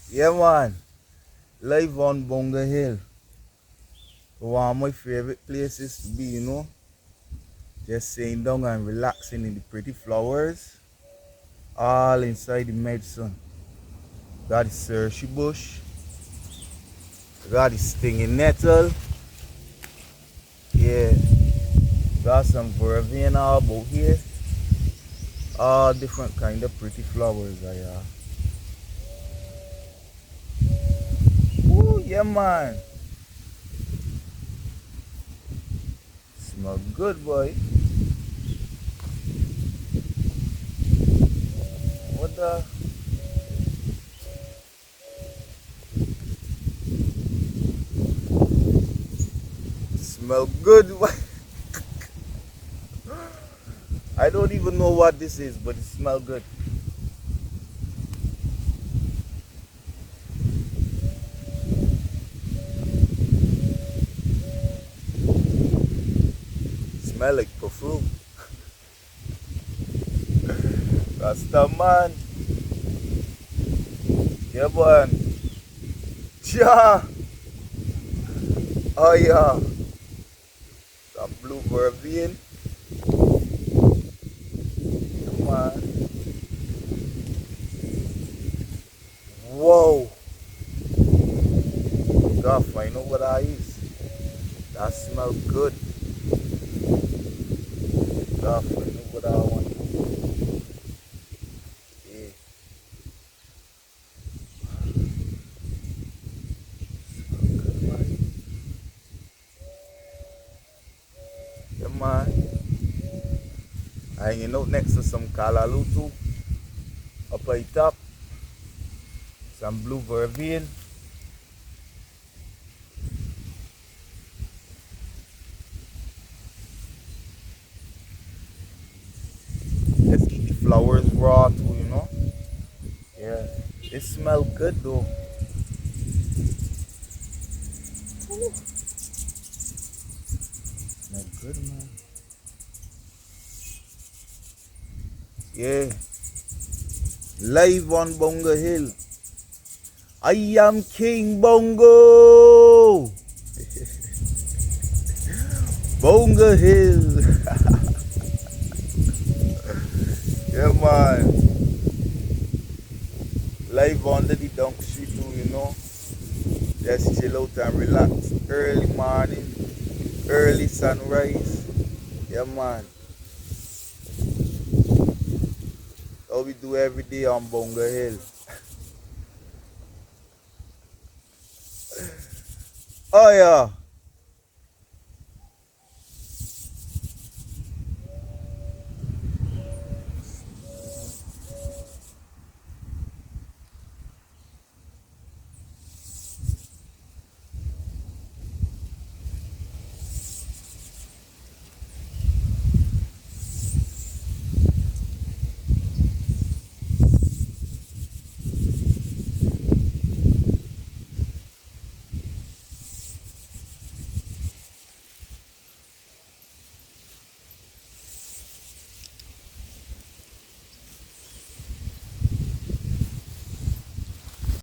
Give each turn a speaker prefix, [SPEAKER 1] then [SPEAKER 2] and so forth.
[SPEAKER 1] Yeah, man. Live on Bunga Hill. One of my favorite places to be, Just sitting down and relaxing in the pretty flowers. All inside the medicine. Got the searchy bush. Got the stinging nettle. Yeah. Got some vervain about here. All different kind of pretty flowers. Ooh, yeah, man. Smell good, boy. What the? Smell good. I don't even know what this is, but it smells good. Smell like perfume. Rasta man. Yeah, man. Yeah. Oh, yeah. Some blue vervain. Yeah, man. Whoa. Gotta find out what that is. That smells good. Gotta find out what I want. Yeah. Smell good, man. Yeah, man. Hanging out next to some kalalutu. Up at the top. Some blue vervain. Let's eat the flowers raw too. Yeah. It smells good though. Ooh. Smell good, man. Yeah. Live on Bongo Hill. I am King Bongo. Bongo Hill. Yeah, man. Live under the dunk street too. Just chill out and relax. Early morning, early sunrise. Yeah, man. How we do every day on Bongo Hill. Oh, yeah.